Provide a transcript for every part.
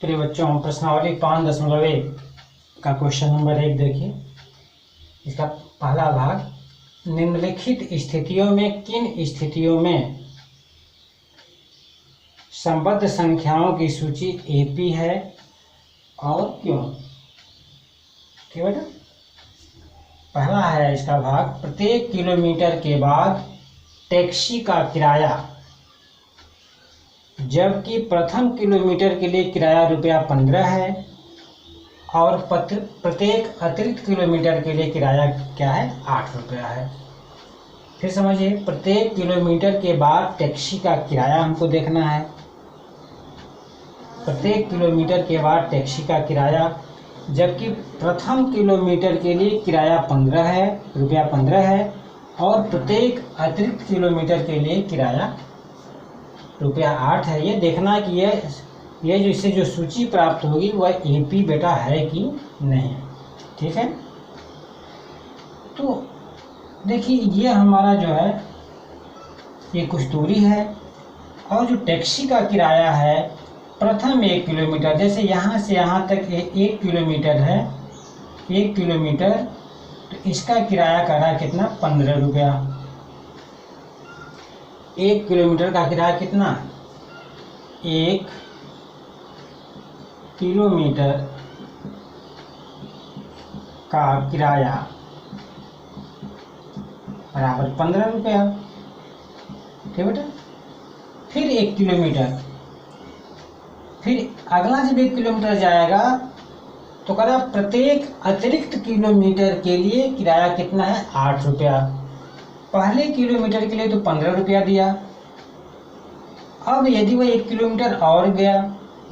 प्रिय बच्चों, प्रश्नावली 5.1 का क्वेश्चन नंबर 1 देखिए। इसका पहला भाग, निम्नलिखित स्थितियों में किन स्थितियों में संबद्ध संख्याओं की सूची एपी है और क्यों? ठीक बेटा, पहला है इसका भाग, प्रत्येक किलोमीटर के बाद टैक्सी का किराया, जबकि प्रथम किलोमीटर के लिए किराया ₹15 है और प्रत्येक अतिरिक्त किलोमीटर के लिए किराया क्या है? ₹8 है। फिर समझिए, प्रत्येक किलोमीटर के बाद टैक्सी का किराया हमको देखना है। प्रत्येक किलोमीटर के बाद टैक्सी का किराया, जबकि प्रथम किलोमीटर के लिए किराया ₹15 है और प्रत्येक अतिरिक्त किलोमीटर के लिए किराया ₹8 है। ये देखना कि ये जो इससे जो सूची प्राप्त होगी वह एपी बेटा है कि नहीं। ठीक है, तो देखिए ये हमारा जो है ये कुछ दूरी है और जो टैक्सी का किराया है प्रथम 1 किलोमीटर, जैसे यहाँ से यहाँ तक 1 किलोमीटर है, 1 किलोमीटर, तो इसका किराया कर रहा है कितना? ₹15। 1 किलोमीटर का किराया कितना? 1 किलोमीटर का किराया बराबर ₹15। ठीक बेटा, फिर 1 किलोमीटर, फिर अगला जब 1 किलोमीटर जाएगा तो कह रहा प्रत्येक अतिरिक्त किलोमीटर के लिए किराया कितना है? ₹8। पहले किलोमीटर के लिए तो ₹15 दिया। अब यदि वह 1 किलोमीटर और गया,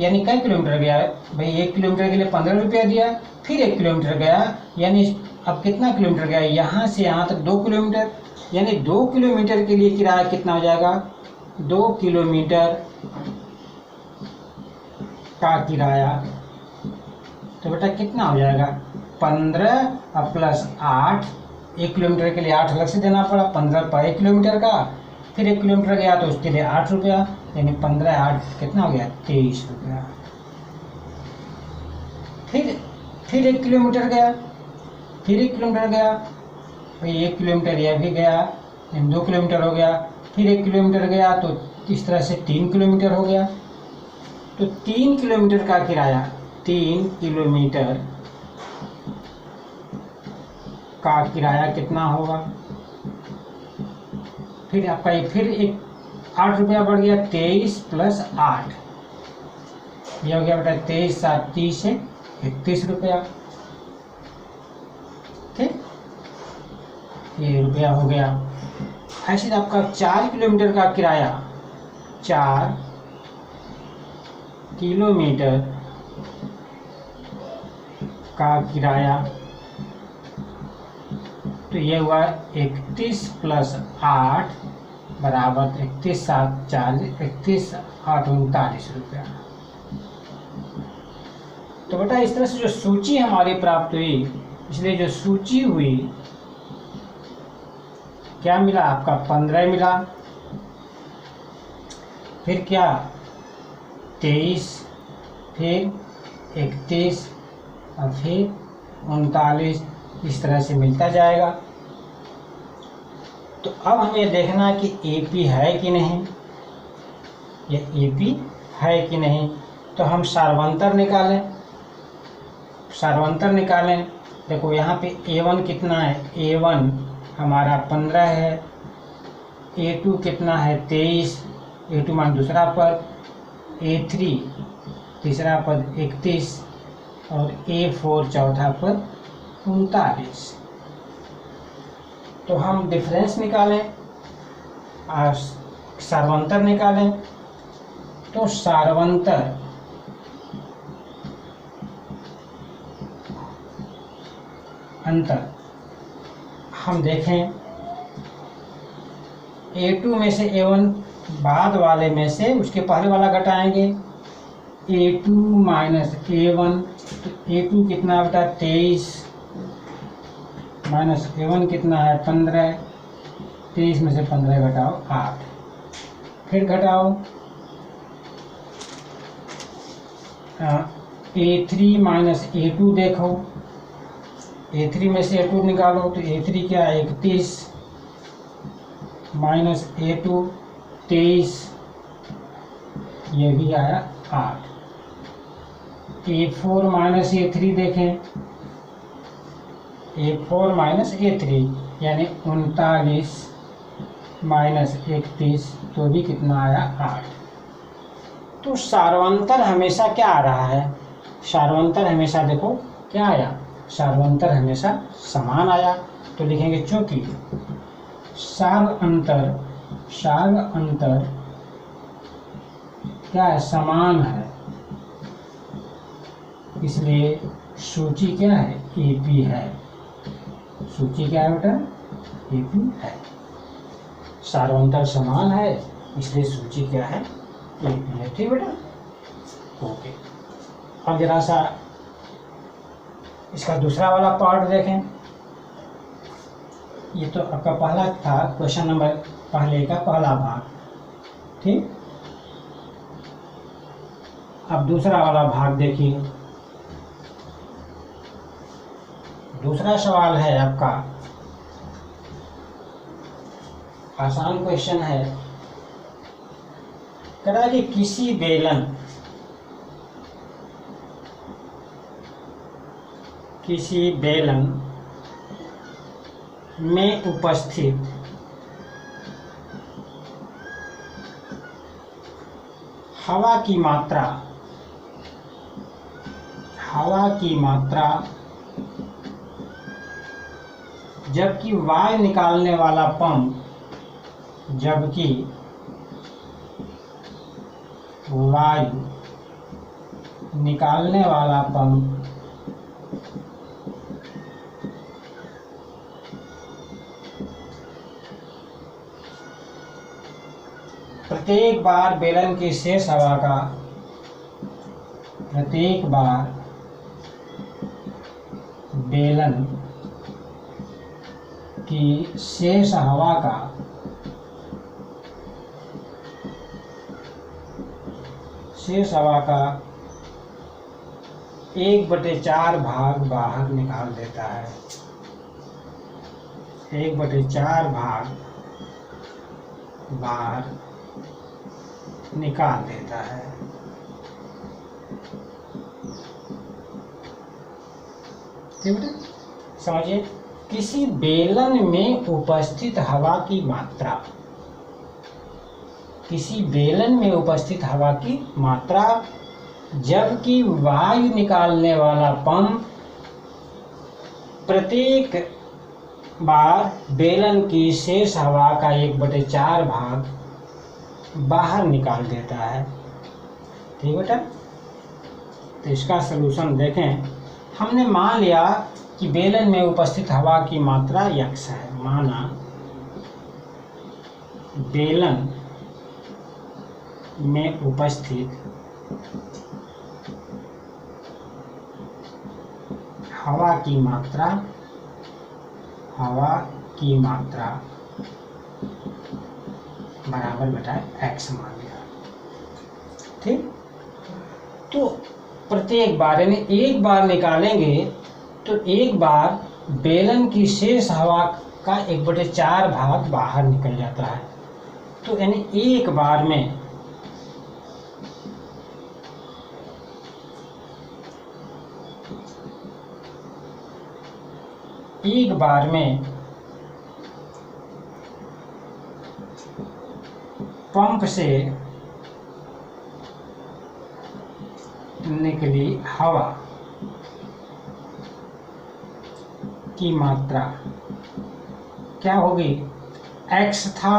यानी कई किलोमीटर गया भाई? 1 किलोमीटर के लिए ₹15 दिया, फिर 1 किलोमीटर गया, यानी अब कितना किलोमीटर गया? यहाँ से यहाँ तक 2 किलोमीटर, यानी 2 किलोमीटर के लिए किराया कितना हो जाएगा? 2 किलोमीटर का किराया, तो बेटा कितना हो जाएगा? 15 और प्लस 8, 1 किलोमीटर के लिए 8 अलग से देना पड़ा, 15 पर 1 किलोमीटर का, फिर 1 किलोमीटर गया तो उसके लिए ₹8, यानी 15 8 कितना हो गया? ₹23। फिर 1 किलोमीटर गया, फिर 1 किलोमीटर गया भाई, 1 किलोमीटर यह भी गया, यानी 2 किलोमीटर हो गया, फिर 1 किलोमीटर गया तो इस तरह से 3 किलोमीटर हो गया। तो 3 किलोमीटर का किराया, 3 किलोमीटर का किराया कितना होगा? फिर आपका ये फिर एक ₹8 बढ़ गया, 23 प्लस 8, यह हो गया बेटा 23 7 30 है ₹31। ठीक, ये रुपया हो गया। ऐसे आपका 4 किलोमीटर का किराया, 4 किलोमीटर का किराया, तो ये हुआ 31 प्लस 8 बराबर 31 7 40, 31 8 ₹39। तो बेटा इस तरह से जो सूची हमारी प्राप्त हुई, इसलिए जो सूची हुई क्या मिला? आपका 15 मिला, फिर क्या 23, फिर 31 और फिर 39, इस तरह से मिलता जाएगा। तो अब हमें देखना कि एपी है कि नहीं, ये एपी है कि नहीं। तो हम सार्वंतर निकालें, सार्वंतर निकालें। देखो यहाँ पे A1 कितना है? A1 हमारा 15 है, A2 कितना है? 23, A2 मान दूसरा पद, A3 तीसरा पद 31 और A4 चौथा पद 39। तो हम डिफरेंस निकालें और सार्वंतर निकालें। तो सार्वंतर अंतर हम देखें, A2 में से A1 बाद वाले में से उसके पहले वाला घटाएंगे, A2 माइनस A1, तो A2 कितना बेटा? 23 माइनस A1 कितना है? 15, 23 में से 15 घटाओ 8, फिर घटाओ A3 माइनस A2 देखो, A3 में से A2 निकालो तो A3 क्या है 31 माइनस A2 23, ये भी आया 8। A4 माइनस A3 देखें, A4 माइनस A3 यानी 39 माइनस 31, तो भी कितना आया 8। तो सार्वंतर हमेशा क्या आ रहा है, सार्वंतर हमेशा देखो क्या आया, सार्वंतर हमेशा समान आया। तो लिखेंगे चूंकि सार्वंतर क्या है, समान है, इसलिए सूची क्या है AP है। सूची क्या है बेटा, AP है। सार्वंतर समान है इसलिए सूची क्या है, AP है। ठीक बेटा, ओके। अब जरा सा इसका दूसरा वाला पार्ट देखें। ये तो आपका पहला था, क्वेश्चन नंबर पहले का पहला भाग, ठीक। अब दूसरा वाला भाग देखिए। दूसरा सवाल है आपका, आसान क्वेश्चन है। कह रहा है कि किसी बेलन में उपस्थित हवा की मात्रा जबकि वायु निकालने वाला पंप प्रत्येक बार बेलन की शेष हवा का शेष हवा का 1/4 भाग बाहर निकाल देता है। 1/4 भाग बाहर निकाल देता है। ठीक है, समझिए। किसी बेलन में उपस्थित हवा की मात्रा, जबकि वायु निकालने वाला पंप प्रत्येक बार बेलन की शेष हवा का 1/4 भाग बाहर निकाल देता है। ठीक बेटा, तो इसका सलूशन देखें। हमने मान लिया कि बेलन में उपस्थित हवा की मात्रा x है। माना बेलन में उपस्थित हवा की मात्रा बराबर बेटा x मान लिया। ठीक, तो प्रत्येक बार यानी एक बार निकालेंगे तो एक बार बेलन की शेष हवा का 1/4 भाग बाहर निकल जाता है। तो यानी एक बार में पंप से निकली हवा की मात्रा क्या होगी, x था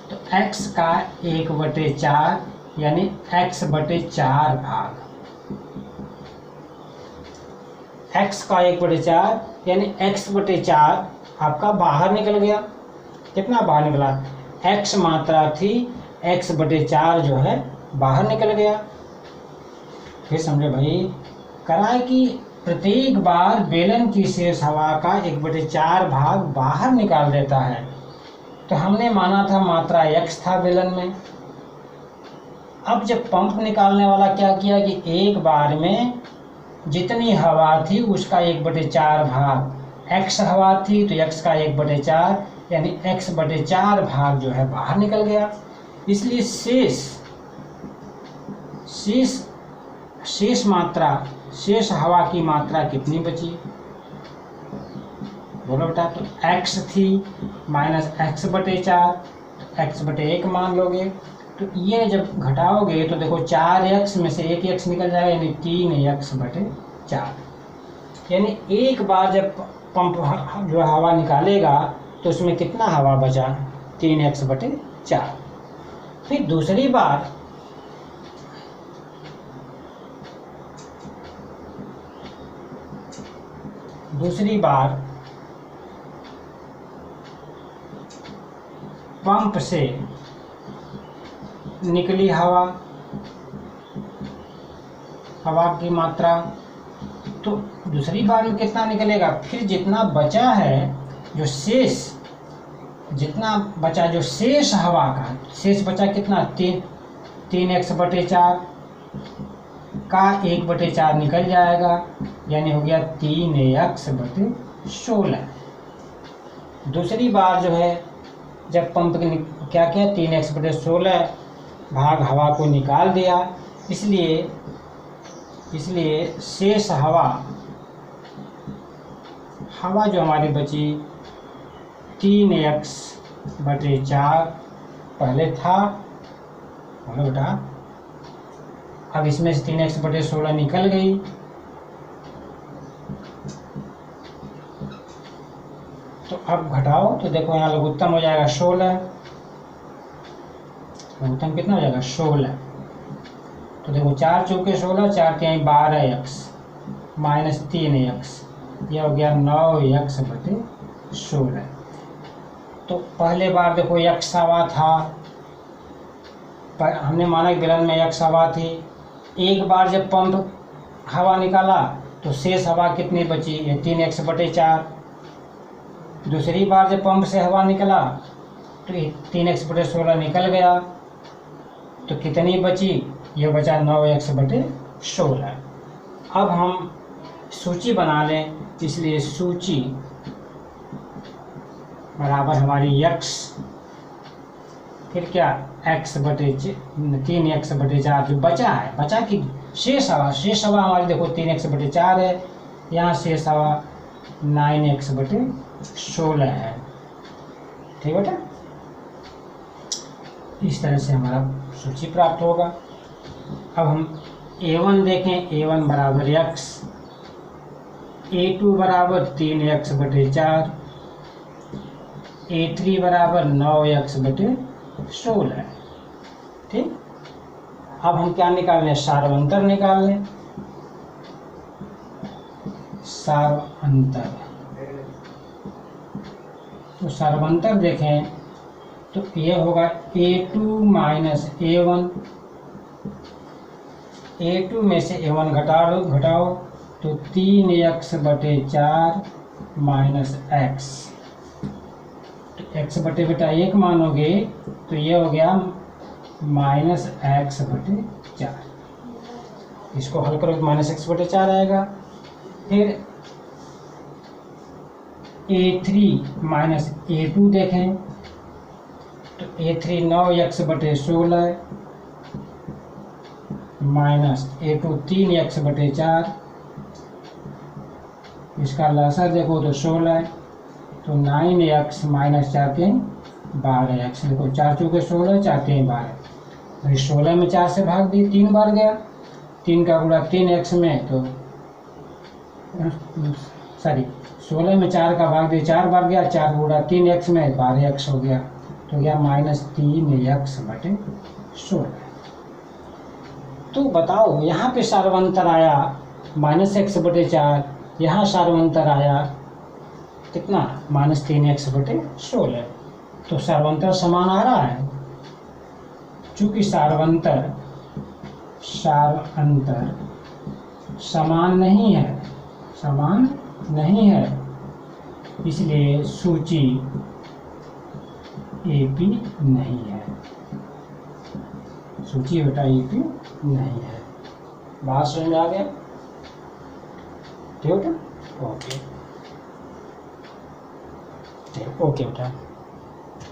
तो x का 1/4 यानी x/4 भाग, x का 1/4 यानी x/4 आपका बाहर निकल गया। कितना बाहर निकला, x मात्रा थी, x/4 जो है बाहर निकल गया। फिर समझे भाई, कराए कि प्रत्येक बार बेलन की शेष हवा का 1/4 भाग बाहर निकाल देता है। तो हमने माना था मात्रा x था बेलन में, अब जब पंप निकालने वाला क्या किया कि एक बार में जितनी हवा थी उसका 1/4 भाग, x हवा थी तो x का 1/4 यानी x/4 भाग जो है बाहर निकल गया। इसलिए शेष हवा की मात्रा कितनी बची? बोलो बेटा। तो x थी माइनस x/4, x/1 मान लोगे। तो ये जब घटाओगे तो देखो 4x में से 1x निकल जाएगा यानी 3x/4। यानी एक बार जब पंप जो हवा निकालेगा तो उसमें कितना हवा बचा? 3x/4। फिर दूसरी बार पंप से निकली हवा की मात्रा, तो दूसरी बार में कितना निकलेगा? फिर जितना बचा है जो शेष हवा का शेष बचा कितना? 3x/4 का 1/4 निकल जाएगा यानी हो गया 3x/16। दूसरी बार जो है जब पंप ने क्या किया? 3x/16 भाग हवा को निकाल दिया। इसलिए शेष हवा जो हमारी बची 3x/4 पहले था। बोलो बेटा। अब इसमें से 3x/16 निकल गई। तो अब घटाओ तो देखो यहाँ लघुत्तम हो जाएगा 16। लघुत्तम कितना हो जाएगा? 16। तो देखो 4 चौके 16, 4 तिहाई 12x माइनस 3x, यह हो गया 9x/16। तो पहले बार देखो x हवा था, पर हमने माना कि बेलन में x हवा थी। एक बार जब पंप हवा निकाला तो शेष हवा कितनी बची? ये 3x/4। दूसरी बार जब पंप से हवा निकला तो 3x/16 निकल गया, तो कितनी बची? यह बचा 9x/16। अब हम सूची बना लें, इसलिए सूची बराबर हमारी x, फिर क्या? 3x/4 जो बचा है, बचा कि शेष हवा हमारी देखो 3x/4 है, यहाँ शेष हवा 9x/16 है। ठीक बेटा। इस तरह से हमारा सूची प्राप्त होगा। अब हम A1 देखें। A1 बराबर x, A2 बराबर 3x/4, A3 बराबर 9x/16। ठीक। अब हम क्या निकाल लें? सार्वंतर निकाल लें। सार्वंतर, तो सार्वंतर देखें तो यह होगा A2 माइनस A1। A2 में से A1 घटाओ तो 3x/4 माइनस x। तो x/1 मानोगे तो ये हो गया माइनस x/4। इसको हल करो तो माइनस x/4 आएगा। फिर A3 माइनस A2 देखें तो A3 9x/16 minus A2 3x/4। इसका लसार देखो तो 16, तो 9x माइनस 4 3 12x। देखो 4 चौके 16, 4 3 12। तो 16 में 4 से भाग दी, 3 बार गया। 3 का गुणा 3x में, तो सॉरी 16 में 4 का भाग दिया, 4 बार गया। 4 गुणा 3x में 12x हो गया, तो गया माइनस 3x/16। तो बताओ यहाँ पे सार्वंतर आया माइनस x/4, यहाँ सार्वंतर आया कितना? Minus 3x/16। तो सार्वंतर समान आ रहा है। चूंकि सार्वंतर समान नहीं है, इसलिए सूची AP नहीं है। सूची बेटा यूपी नहीं है। बात समझ में आ गया? ठीक बेटा, ओके, ओके बेटा।